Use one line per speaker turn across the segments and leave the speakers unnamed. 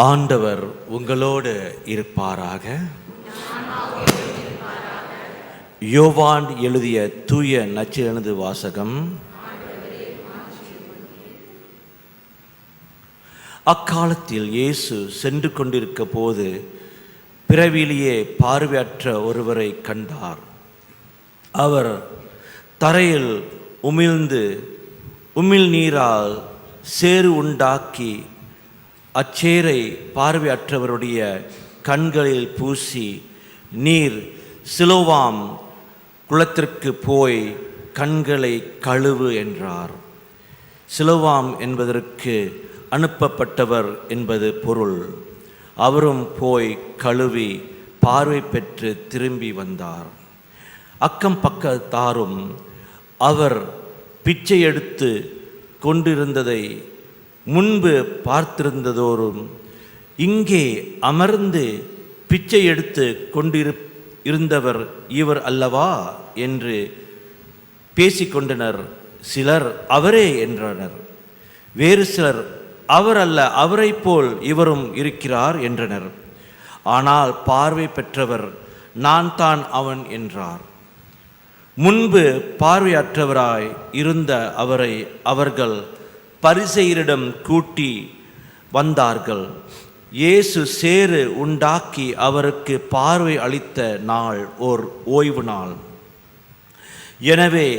ஆண்டவர் உங்களோடு இருப்பாராக. யோவான் எழுதிய தூய நற்செய்தியிலிருந்து வாசகம். அக்காலத்தில் இயேசு சென்று கொண்டிருக்க போது பிறவிலேயே பார்வையற்ற ஒருவரை கண்டார். அவர் தரையில் உமிழ்ந்து உமிழ்நீரால் சேறு உண்டாக்கி அச்சேரை பார்வையற்றவருடைய கண்களில் பூசி, நீர் சிலோவாம் குளத்திற்கு போய் கண்களை கழுவு என்றார். சிலோவாம் என்பதற்கு அனுப்பப்பட்டவர் என்பது பொருள். அவரும் போய் கழுவி பார்வை பெற்று திரும்பி வந்தார். அக்கம் பக்கத்தாரும் அவர் பிச்சை எடுத்து கொண்டிருந்ததை முன்பு பார்த்திருந்ததோறும், இங்கே அமர்ந்து பிச்சை எடுத்து இருந்தவர் இவர் அல்லவா என்று பேசிக்கொண்டனர். சிலர் அவரே என்றனர். வேறு சிலர் அவர் அல்ல, அவரை போல் இவரும் இருக்கிறார் என்றனர். ஆனால் பார்வை பெற்றவர் நான் தான் அவன் என்றார். முன்பு பார்வையற்றவராய் இருந்த அவரை அவர்கள் பரிசேயரிடம் கூட்டி வந்தார்கள். இயேசு சேறு உண்டாக்கி அவருக்கு பார்வை அளித்த நாள் ஓர் ஓய்வு நாள். எனவே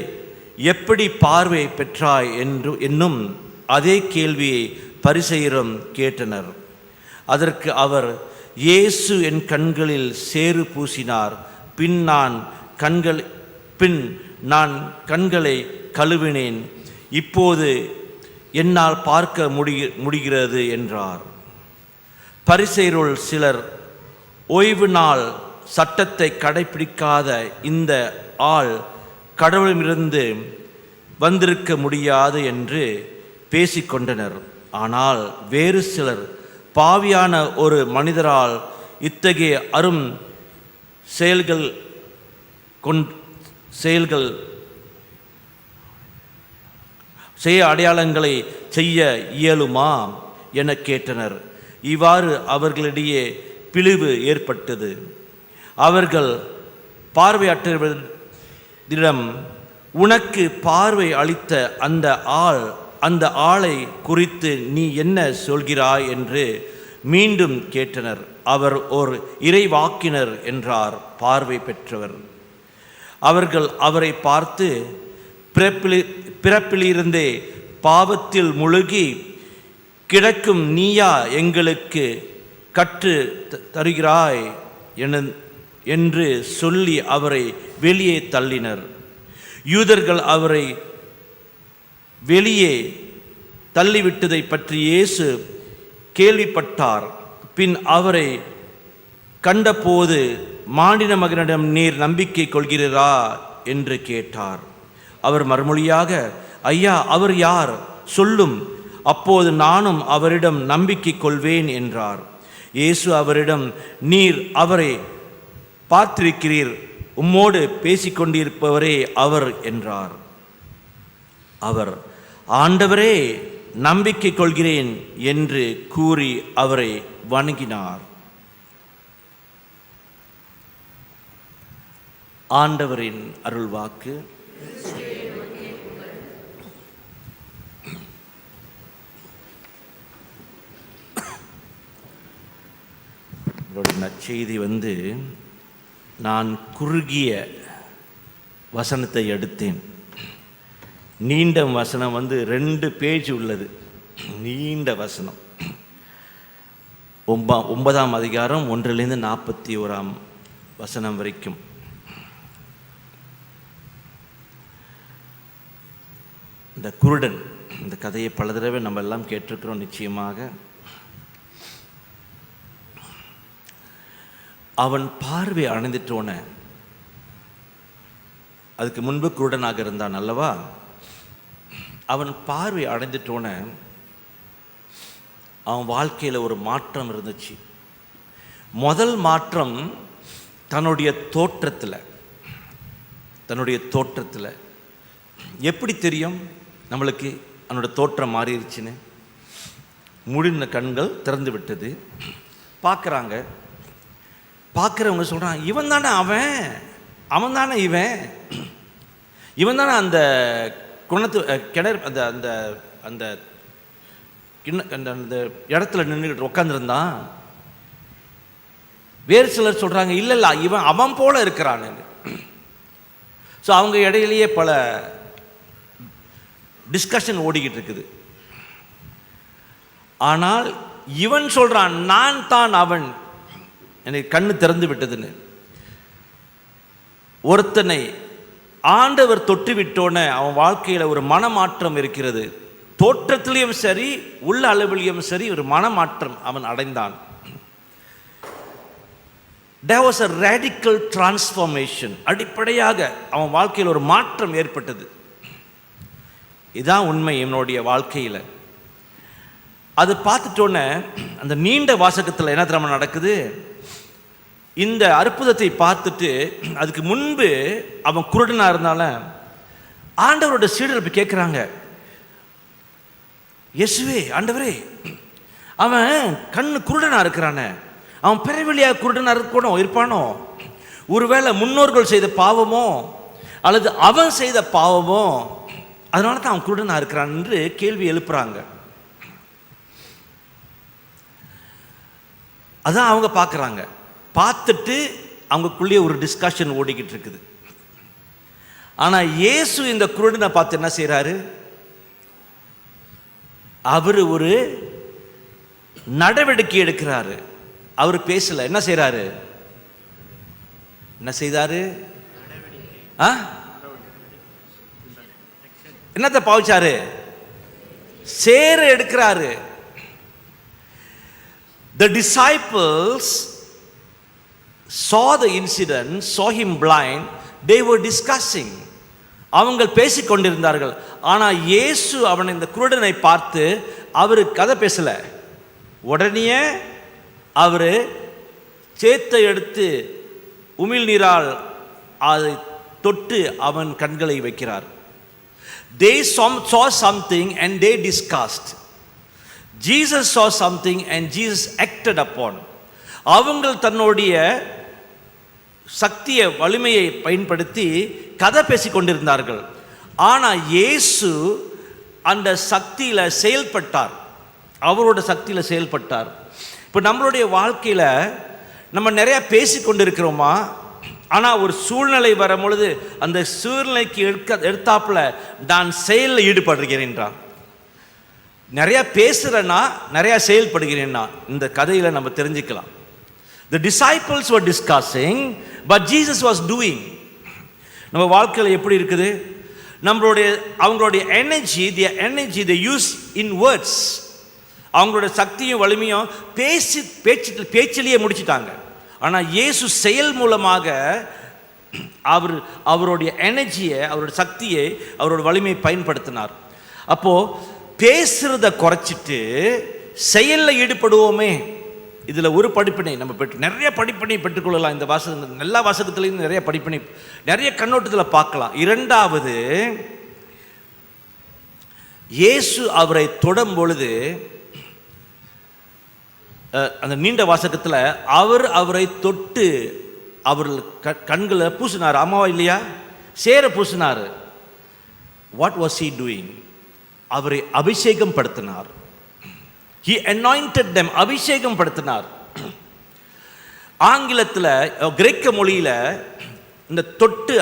எப்படி பார்வை பெற்றாய் என்னும் அதே கேள்வியை பரிசேயரும் கேட்டனர். அதற்கு அவர், இயேசு என் கண்களில் சேறு பூசினார். பின் நான் கண்களை கழுவினேன். இப்போது என்னால் பார்க்க முடிகிறது என்றார். பரிசேயருள் சிலர், ஓய்வு நாள் சட்டத்தை கடைபிடிக்காத இந்த ஆள் கடவுளிடமிருந்து வந்திருக்க முடியாது என்று பேசிக்கொண்டனர். ஆனால் வேறு சிலர், பாவியான ஒரு மனிதரால் இத்தகைய அரும் செயல்கள் செய்ய அடையாளங்களை செய்ய இயலுமா என கேட்டனர். இவ்வாறு அவர்களிடையே பிளவு ஏற்பட்டது. அவர்கள் பார்வையற்றவரிடம், உனக்கு பார்வை அளித்த அந்த ஆளை குறித்து நீ என்ன சொல்கிறாய் என்று மீண்டும் கேட்டனர். அவர் ஒரு இறைவாக்கினர் என்றார் பார்வை பெற்றவர். அவர்கள் அவரை பார்த்து, பிறப்பிலிருந்தே பாவத்தில் முழுகி கிடக்கும் நீயா எங்களுக்கு கற்று தருகிறாய் என்று சொல்லி அவரை வெளியே தள்ளினர். யூதர்கள் அவரை வெளியே தள்ளிவிட்டதை பற்றி இயேசு கேள்விப்பட்டார். பின் அவரை கண்டபோது, மானிட மகனிடம் நீர் நம்பிக்கை கொள்கிறீரா என்று கேட்டார். அவர் மறுமொழியாக, ஐயா, அவர் யார் சொல்லும், அப்போது நானும் அவரிடம் நம்பிக்கை கொள்வேன் என்றார். இயேசு அவரிடம், நீர் அவரை பார்த்திருக்கிறீர், உம்மோடு பேசிக்கொண்டிருப்பவரே அவர் என்றார். அவர், ஆண்டவரே, நம்பிக்கை கொள்கிறேன் என்று கூறி அவரை வணங்கினார். ஆண்டவரின் அருள்வாக்கு. நற்செய்தி நான் குறுகிய வசனத்தை எடுத்தேன். நீண்ட வசனம் 2 பேஜ் உள்ளது. நீண்ட வசனம் 9ஆம் அதிகாரம் 1லிருந்து 41ஆம் வசனம் வரைக்கும். இந்த குருடன், இந்த கதையை பல தடவை நம்ம எல்லாம் கேட்டிருக்கிறோம் நிச்சயமாக. அவன் பார்வை அடைந்துட்டோன, அதுக்கு முன்பு குருடனாக இருந்தான் அல்லவா? அவன் பார்வை அடைந்துட்டோன அவன் வாழ்க்கையில் ஒரு மாற்றம் இருந்துச்சு. முதல் மாற்றம் தன்னுடைய தோற்றத்தில். எப்படி தெரியும் நம்மளுக்கு அவனோட தோற்றம் மாறிடுச்சுன்னு? மூடின கண்கள் திறந்து விட்டது. பார்க்குறாங்க. பார்க்குறவங்க சொல்கிறாங்க, இவன் தானே அவன் தானே இவன் தானே அந்த கிணறு அந்த அந்த அந்த அந்த இடத்துல நின்றுக்கிட்டு உட்காந்துருந்தான். வேறு சிலர் சொல்கிறாங்க, இல்லை இவன் அவன் போல இருக்கிறான். ஸோ அவங்க இடையிலேயே பல டிஸ்கஷன் ஓடிக்கிட்டு இருக்குது. ஆனால் இவன் சொல்கிறான், நான் தான் அவன், எனக்கு கண்ணு திறந்து விட்டதுன்னு. ஒருத்தனை ஆண்டவர் தொட்டு விட்டோன்னே அவன் வாழ்க்கையில் ஒரு மனமாற்றம் இருக்கிறது. தோற்றத்திலையும் சரி உள்ள அளவிலையும் சரி ஒரு மனமாற்றம் அவன் அடைந்தான். There was a radical transformation. அடிப்படையாக அவன் வாழ்க்கையில் ஒரு மாற்றம் ஏற்பட்டது. இதுதான் உண்மை என்னுடைய வாழ்க்கையில். அது பார்த்துட்டோன்னே அந்த நீண்ட வாசகத்தில் என்ன தெரியுமா நடக்குது? இந்த அற்புதத்தை பார்த்துட்டு அதுக்கு முன்பு அவன் குருடனாக இருந்தால ஆண்டவரோட சீடர் போய் கேட்குறாங்க, இயேசுவே ஆண்டவரே, அவன் கண்ணு குருடனாக இருக்கிறானே, அவன் பிறவிலியாக குருடனாக இருப்பானோ? ஒருவேளை முன்னோர்கள் செய்த பாவமோ அல்லது அவன் செய்த பாவமோ, அதனால தான் அவன் குருடனாக இருக்கிறான் என்று கேள்வி எழுப்புறாங்க. அதான் அவங்க பார்க்குறாங்க. பார்த்துட்டு அவங்களுக்குள்ளே ஒரு டிஸ்கஷன் ஓடிக்கிட்டு இருக்குது. ஆனால் இயேசு இந்த குருடனை பார்த்து என்ன செய்கிறாரு? அவர் ஒரு நடவடிக்கை எடுக்கிறாரு. அவர் பேசல. என்ன செய்கிறாரு? என்ன செய்தாரு? என்னத்தை பாவிச்சாரு? சேர எடுக்கிறாரு. The disciples saw the incident, saw him blind. They were discussing. அவங்கள் பேசிக் கொண்டிருந்தார்கள். ஆனால் இயேசு அவன் இந்த குருடனை பார்த்து அவரு கதை பேசல. உடனே அவரு சேத்தை எடுத்து உமிழ் நீரால் அதை தொட்டு அவன் கண்களை வைக்கிறார். They saw something and they discussed. Jesus saw something and Jesus acted upon. அவங்கள் தன்னுடைய சக்தியை வலிமையை பயன்படுத்தி கதை பேசிக் கொண்டிருந்தார்கள். ஆனால் இயேசு அந்த சக்தியில் செயல்பட்டார். அவரோட சக்தியில் செயல்பட்டார். இப்போ நம்மளுடைய வாழ்க்கையில் நம்ம நிறையா பேசி கொண்டிருக்கிறோமா? ஆனால் ஒரு சூழ்நிலை வரும் பொழுது அந்த சூழ்நிலைக்கு எடுத்தாப்புல நான் செயலில் ஈடுபடுகிறேன்றான். நிறையா பேசுகிறேன்னா நிறையா செயல்படுகிறேன்னா இந்த கதையில் நம்ம தெரிஞ்சுக்கலாம். The disciples were discussing, but Jesus was doing. நம்ம வாழ்க்கையில் எப்படி இருக்குது? அவங்களுடைய energy they use in words. அவங்களுடைய சக்தியும் வலிமையும் பேச்சிலேயே முடிச்சிட்டாங்க. ஆனால் இயேசு செயல் மூலமாக அவருடைய எனர்ஜியை, அவருடைய சக்தியை, அவரோட வலிமையை பயன்படுத்தினார். அப்போது பேசுகிறத குறைச்சிட்டு செயலில் ஈடுபடுவோமே. இதில் ஒரு படிப்பினை நம்ம நிறைய படிப்பினை பெற்றுக்கொள்ளலாம். இந்த வாசகம் எல்லா வாசகத்துலேயும் நிறைய படிப்பினை நிறைய கண்ணோட்டத்தில் பார்க்கலாம். இரண்டாவது, இயேசு அவரை தொடும் பொழுது அந்த நீண்ட வாசகத்தில் அவரை தொட்டு அவர் கண்களை பூசினார். ஆமாவா இல்லையா? சேர பூசினார். What was he doing? அவரை அபிஷேகம் படுத்தினார். He anointed them. அபிஷேகம் படுத்தினார். ஆங்கிலத்தில் கிரேக்க மொழியில் இந்த தொட்டு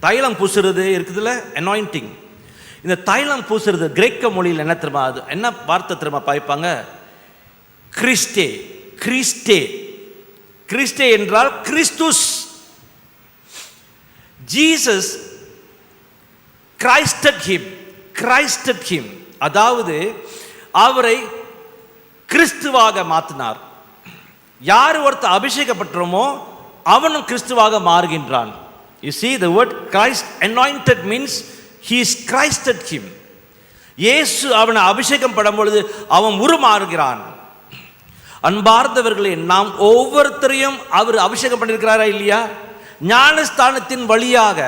தைலம் பூசுறது இருக்குதுல்ல, அனாயிண்டிங். இந்த தைலம் பூசுறது கிரேக்க மொழியில் என்ன தெரியுமா? அது என்ன வார்த்தை தெரியுமா பாய்ப்பாங்க? கிறிஸ்டே. கிறிஸ்டே கிறிஸ்டே என்றால் கிறிஸ்துஸ். ஜீசஸ் கிரைஸ்டட் ஹிம், அதாவது அவரை கிறிஸ்துவாக மாற்றினார். யார் ஒருத்தர் அபிஷேகப்பட்டோமோ அவனும் கிறிஸ்துவாக மாறுகின்றான். You see, the word Christ anointed means he is Christed him. இயேசு அவனை அபிஷேகம் படும் பொழுது அவன் உருமாறுகிறான். அன்பார்ந்தவர்களே, நாம் ஒவ்வொருத்தரையும் அவர் அபிஷேகம் பண்ணியிருக்கிறாரா இல்லையா? ஞானஸ்தானத்தின் வழியாக.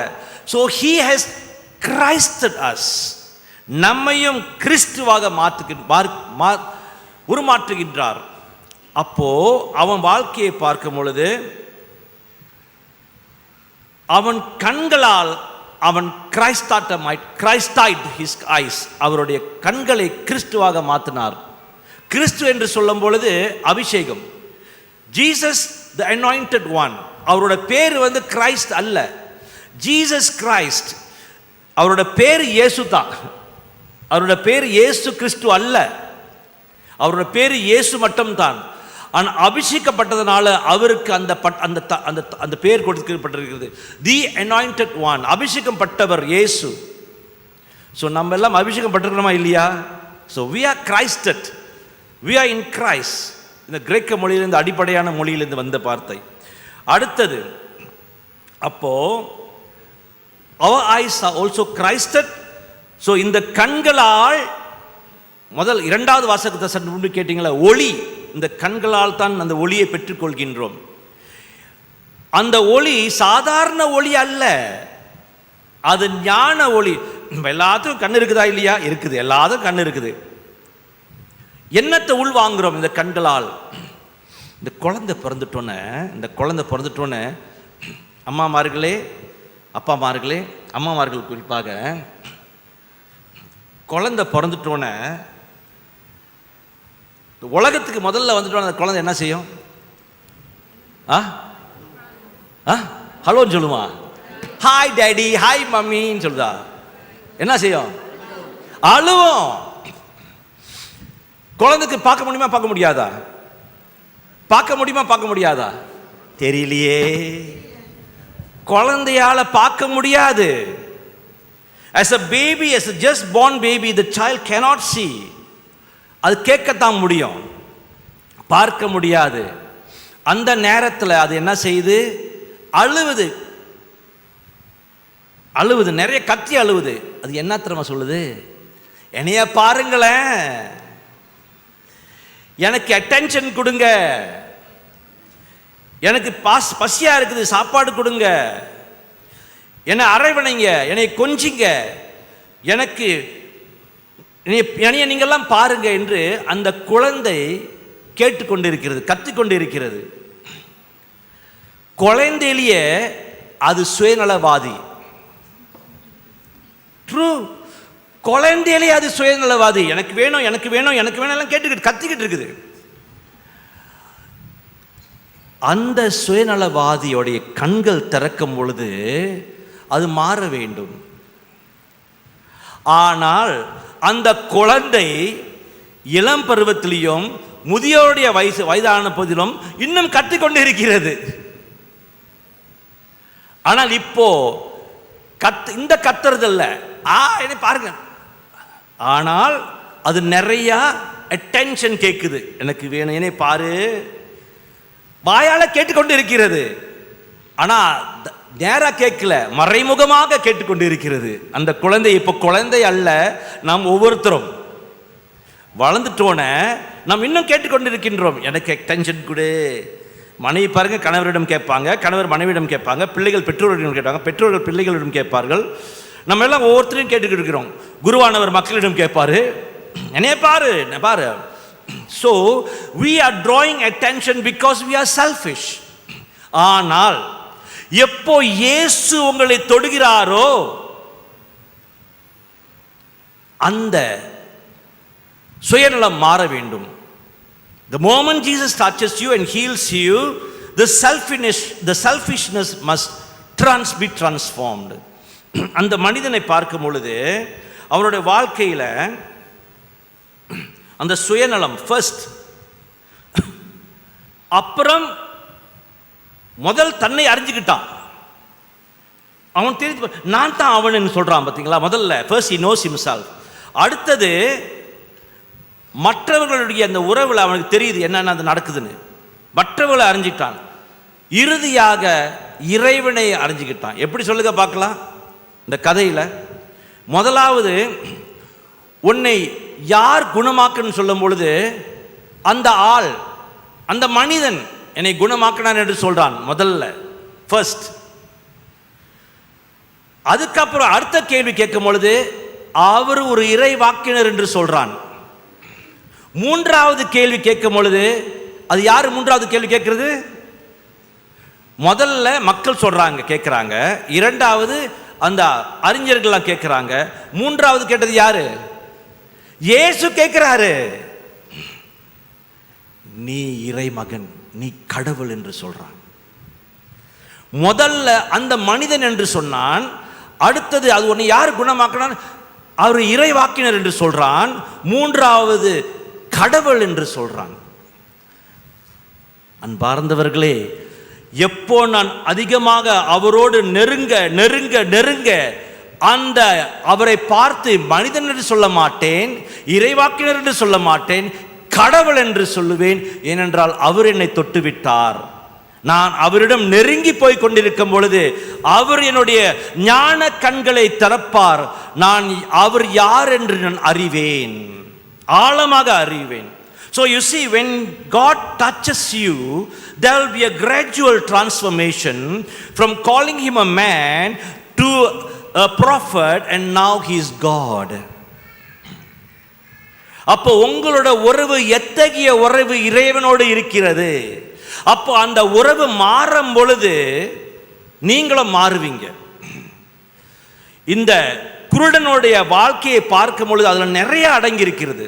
So he has Christed us. நம்மையும் கிறிஸ்துவாக உருமாற்றுகின்றார். அப்போ அவன் வாழ்க்கையை பார்க்கும் பொழுது அவன் கண்களால் அவன் கிரைஸ்டாய்ட் ஹிஸ் ஐஸ், அவருடைய கண்களை கிறிஸ்துவாக மாற்றினார். கிறிஸ்து என்று சொல்லும் பொழுது அபிஷேகம். ஜீசஸ் த அனாயிண்டட் ஒன், அவரோட பேர் கிரைஸ்ட் அல்ல, ஜீசஸ் கிரைஸ்ட். அவரோட பேர் இயேசு தான். அவரோட பேர் இயேசு கிறிஸ்து அல்ல, அவரோட பேர் இயேசு மட்டும்தான். ஆனால் அபிஷேகப்பட்டதனால அவருக்கு அந்த அந்த பேர் கொடுக்கப்பட்டிருக்கிறது, தி அனாயிண்டட் ஒன், அபிஷேகம் பட்டவர் இயேசு. ஸோ நம்ம எல்லாம் அபிஷேகம் பட்டிருக்கிறோமா இல்லையா? So we are Christed, we are in Christ. இந்த கிரேக்க மொழியிலிருந்து, அடிப்படையான மொழியிலிருந்து வந்த வார்த்தை. அடுத்தது, அப்போ our eyes are also Christed. So இந்த கண்களால், முதல் இரண்டாவது வாசகத்தை சற்று முன்பு கேட்டீங்களா, ஒளி, இந்த கண்களால் தான் அந்த ஒளியை பெற்றுக்கொள்கின்றோம். அந்த ஒளி சாதாரண ஒளி அல்ல, அது ஞான ஒளி. எல்லாத்துக்கும் கண் இருக்குதா இல்லையா? இருக்குது, எல்லாத்துக்கும் கண் இருக்குது. என்னத்தை உள் வாங்குறோம் இந்த கண்களால்? இந்த குழந்தை பிறந்துட்டோன்னே அம்மாமார்களே, அப்பாமார்களே, அம்மாமார்கள் குறிப்பாக, குழந்தை பிறந்துட்டோன்னே உலகத்துக்கு முதல்ல வந்துட்டோம், அந்த குழந்தை என்ன செய்யும்? ஹலோன்னு சொல்லுமா? ஹாய் டேடி, ஹாய் மம்மின்னு சொல்லுதா? என்ன செய்யும்? அழுவோம். குழந்தைக்கு பார்க்க முடியுமா, பார்க்க முடியாதா? பார்க்க முடியாதா? தெரியலையே. குழந்தையால பார்க்க முடியாது. As a baby, as a just born baby, the child cannot see. அது கேட்கத்தான் முடியும், பார்க்க முடியாது. அந்த நேரத்தில் அது என்ன செய்யுது? அழுவுது, நிறைய கத்தி அழுவுது. அது என்ன தெரியுமா சொல்லுது? என்னைய பாருங்களேன், எனக்கு அட்டென்ஷன் கொடுங்க, எனக்கு பசியா இருக்குது, சாப்பாடு கொடுங்க, என்னை அரவணைங்க, என்னை கொஞ்சிங்க, எனக்கு என்னைய நீங்கள்லாம் பாருங்க என்று அந்த குழந்தை கேட்டுக்கொண்டிருக்கிறது, கத்திக்கொண்டிருக்கிறது. குழந்தையிலேயே அது சுயநலவாதி. ட்ரூ, குழந்தையிலேயே அது சுயநலவாதி. எனக்கு வேணும், எனக்கு வேணும், எனக்கு வேணும் எல்லாம் கேட்டுக்கிட்டு கத்திக்கிட்டு இருக்குது. அந்த சுயநலவாதியோடைய கண்கள் திறக்கும் பொழுது அது மாற வேண்டும். ஆனால் அந்த குழந்தை இளம் பருவத்திலையும் முதியோருடைய வயதான போதிலும் இன்னும் கத்திக்கொண்டு இருக்கிறது. ஆனால் இப்போ இந்த கத்துறதில்ல, என்ன பாருங்க, ஆனால் அது நிறைய அட்டென்ஷன் கேட்குது. எனக்கு வேணும், என்னை பாரு, வாயால கேட்டுக்கொண்டு இருக்கிறது. ஆனா நேரா கேட்கல, மறைமுகமாக கேட்டுக்கொண்டு இருக்கிறது. அந்த குழந்தை இப்போ குழந்தை அல்ல, நாம் ஒவ்வொருத்தரும் வளர்ந்துட்டோன நாம் இன்னும் கேட்டுக்கொண்டு இருக்கின்றோம். எனக்கு அட்டென்ஷன் கொடு. மனைவி பாருங்க, கணவரிடம் கேட்பாங்க, கணவர் மனைவியிடம் கேட்பாங்க, பிள்ளைகள் பெற்றோரிடம் கேட்பாங்க, பெற்றோர்கள் பிள்ளைகளிடம் கேட்பார்கள். நம்ம எல்லாம் ஒவ்வொருத்தரையும் கேட்டுக்கிட்டு இருக்கிறோம். குருவானவர் மக்களிடம் கேட்பாரு, என்னைய பாரு, பாரு. So we are drawing attention because we are selfish. ஆனால் எப்போ இயேசு உங்களை தொடுகிறாரோ அந்த சுயநலம் மாற வேண்டும். The moment Jesus touches you and heals you, the selfishness must be transformed. அந்த மனிதனை பார்க்கும் பொழுது அவருடைய வாழ்க்கையில அந்த சுயநலம் ஃபர்ஸ்ட், அப்புறம் முதல் தன்னை அறிஞ்சுக்கிட்டான். அவன் தெரிஞ்சு நான் தான் அவன் சொல்றான் பார்த்தீங்களா? முதல்ல ஃபர்ஸ்ட் he knows himself. அடுத்தது மற்றவர்களுடைய அந்த உறவில் அவனுக்கு தெரியுது என்னென்ன அது நடக்குதுன்னு, மற்றவர்களை அறிஞ்சிட்டான். இறுதியாக இறைவனை அறிஞ்சுக்கிட்டான். எப்படி சொல்லுங்க பார்க்கலாம் இந்த கதையில்? முதலாவது, உன்னை யார் குணமாக்குன்னு சொல்லும் பொழுது அந்த ஆள், அந்த மனிதன் என்னை குணமாக்கினான் என்று சொல்றான் முதல்ல, ஃபர்ஸ்ட். அதுக்கப்புறம் அடுத்த கேள்வி கேட்கும் பொழுது அவர் ஒரு இறை வாக்கினர் என்று சொல்றான். மூன்றாவது கேள்வி கேட்கும் பொழுது, அது யாரு மூன்றாவது கேள்வி கேட்கிறது? முதல்ல மக்கள் சொல்றாங்க, கேட்கிறாங்க. இரண்டாவது அந்த அறிஞர்கள்லாம் கேட்கிறாங்க. மூன்றாவது கேட்டது யாரு? இயேசு கேட்கிறாரு, நீ இறைமகன், நீ கடவுள் என்று சொல்றான். முதல்ல அந்த மனிதன் என்று சொன்னான். அடுத்தது அது ஒன்று யார் குணமாக்கினான்? அவர் இறைவாக்கினர் என்று சொல்றான். மூன்றாவது கடவுள் என்று சொல்றான். அன்பார்ந்தவர்களே, எப்போ நான் அதிகமாக அவரோடு நெருங்க நெருங்க நெருங்க அந்த அவரை பார்த்து மனிதன் என்று சொல்ல மாட்டேன், இறைவாக்கினர் என்று சொல்ல மாட்டேன், கடவுள் என்று சொல்லுவேன். ஏனென்றால் அவர் என்னை தொட்டு விட்டார். நான் அவரிடம் நெருங்கி போய் கொண்டிருக்கும் பொழுது அவர் என்னுடைய ஞான கண்களை திறப்பார். நான் அவர் யார் என்று நான் அறிவேன், ஆழமாக அறிவேன். So you see, when God touches you, there will be a gradual transformation from calling him a man to a prophet, and now he is God. அப்போ உங்களோட உறவு எத்தகைய உறவு இறைவனோடு இருக்கிறது? அப்போ அந்த உறவு மாறும் பொழுது நீங்களும் மாறுவீங்க. இந்த குருடனுடைய வாழ்க்கையை பார்க்கும் பொழுது அதில் நிறைய அடங்கி இருக்கிறது.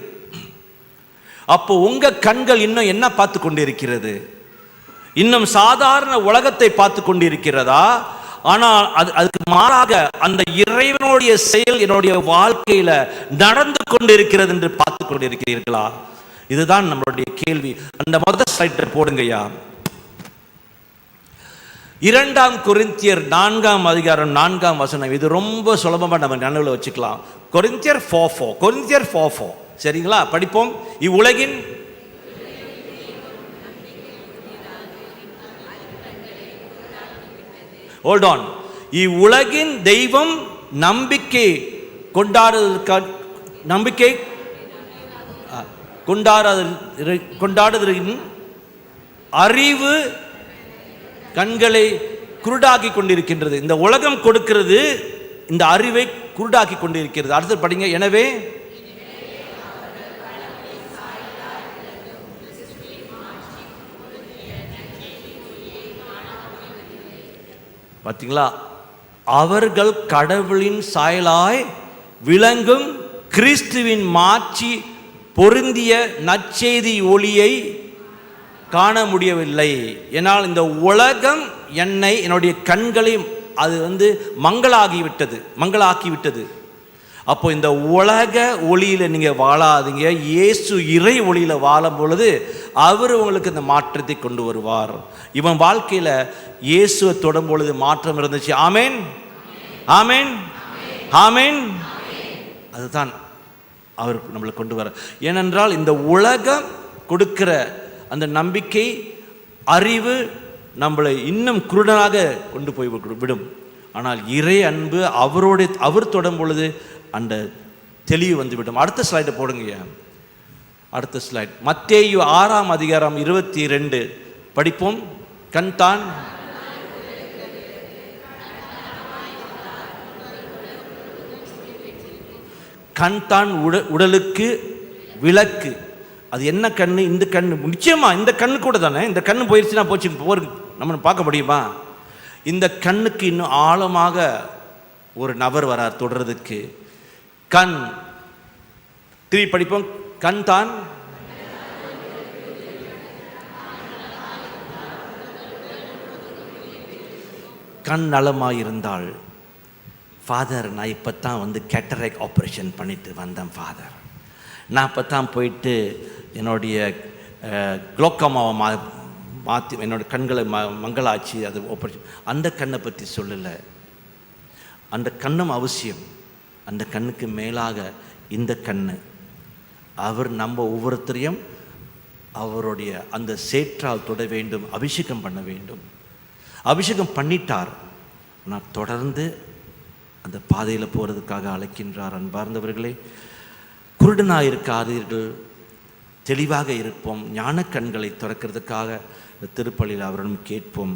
அப்போ உங்க கண்கள் இன்னும் என்ன பார்த்து கொண்டிருக்கிறது? இன்னும் சாதாரண உலகத்தை பார்த்து கொண்டிருக்கிறதா? ஆனால் அதுக்கு மாறாக அந்த இறைவனுடைய செயல் என்னுடைய வாழ்க்கையில நடந்து கொண்டிருக்கிறது என்று பார்த்து கொண்டிருக்கிறீர்களா? இதுதான் நம்மளுடைய கேள்வி. அந்த முதல் ஸ்லைடர் போடுங்கய்யா. 2 கொரிந்தியர் 4 அதிகாரம் 4 வசனம். இது ரொம்ப சுலபமா நம்ம நினைவுல வச்சுக்கலாம். கொரிந்தியர் 4:4. கொரிந்தியர் 4:4. சரிங்களா? படிப்போம். இவ்வுலகின் ஹோல்ட் ஆன். இவ்வுலகின் தெய்வம் நம்பிக்கை கொண்டாடுவதற்கு அறிவு கண்களை குருடாக்கி கொண்டிருக்கின்றது. இந்த உலகம் கொடுக்கிறது இந்த அறிவை குருடாக்கி கொண்டிருக்கிறது. அடுத்து படிங்க. எனவே பார்த்தீங்களா, அவர்கள் கடவுளின் சாயலாய் விளங்கும் கிறிஸ்துவின் மாட்சி பொருந்திய நற்செய்தி ஒளியை காண முடியவில்லை. ஏனால் இந்த உலகம் என்னுடைய கண்களை அது மங்களாக்கிவிட்டது. அப்போ இந்த உலக ஒளியில நீங்க வாழாதீங்க. இயேசு இறை ஒளியில வாழும் பொழுது அவர் உங்களுக்கு இந்த மாற்றத்தை கொண்டு வருவார். இவன் வாழ்க்கையில இயேசுவை தொடும் பொழுது மாற்றம் இருந்துச்சு. ஆமேன், ஆமேன், ஆமேன். அதுதான் அவர் நம்மளை கொண்டு வர. ஏனென்றால் இந்த உலகம் கொடுக்கிற அந்த நம்பிக்கை அறிவு நம்மளை இன்னும் குருடனாக கொண்டு போய் விடும். ஆனால் இறை அன்பு அவர் தொடும் பொழுது அந்த தெளிவு வந்துவிடும். அடுத்த ஸ்லைடை போடுங்க. அடுத்த ஸ்லைட் மத்தேயு 6 அதிகாரம் 22 படிப்போம். கண்தான் உடலுக்கு விளக்கு. அது என்ன கண்ணு? இந்த கண்ணு. நிச்சயமா இந்த கண்ணு கூட தானே. இந்த கண்ணு போயிடுச்சுன்னா போச்சு, நம்ம பார்க்க முடியுமா? இந்த கண்ணுக்கு இன்னும் ஆழமாக ஒரு நபர் வரார் தொடர்றதுக்கு. கண் திருப்பி படிப்போம். கண் தான் கண் நலமாயிருந்தாள். ஃபாதர், நான் இப்போ தான் கேட்டராக்ட் ஆப்ரேஷன் பண்ணிட்டு வந்தேன் ஃபாதர். நான் இப்போ தான் போயிட்டு என்னுடைய குளோக்கோமாவை மாற்றி என்னோடய கண்களை மங்களாச்சு. அது ஆப்ரேஷன். அந்த கண்ணை பற்றி சொல்லலை. அந்த கண்ணும் அவசியம். அந்த கண்ணுக்கு மேலாக இந்த கண்ணு. அவர் நம்ம ஒவ்வொருத்தரையும் அவருடைய அந்த சேற்றால் தொட வேண்டும், அபிஷேகம் பண்ண வேண்டும். அபிஷேகம் பண்ணிட்டார். ஆனால் தொடர்ந்து அந்த பாதையில் போகிறதுக்காக அழைக்கின்றார். அன்பார்ந்தவர்களே, குருடனாக இருக்காதீர்கள், தெளிவாக இருப்போம். ஞான கண்களை திறக்கிறதுக்காக திருப்பலியில் அவரிடம் கேட்போம்.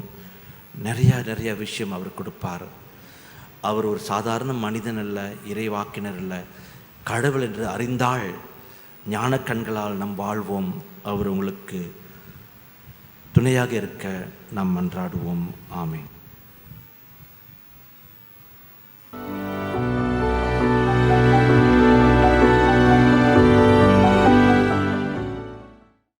நிறைய விஷயம் அவர் கொடுப்பார். அவர் ஒரு சாதாரண மனிதன் அல்ல, இறைவாக்கினர் அல்ல, கடவுள் என்று அறிந்தால் ஞான கண்களால் நம் வாழ்வோம். அவர் உங்களுக்கு துணையாக இருக்க நாம் மன்றாடுவோம். ஆமென்.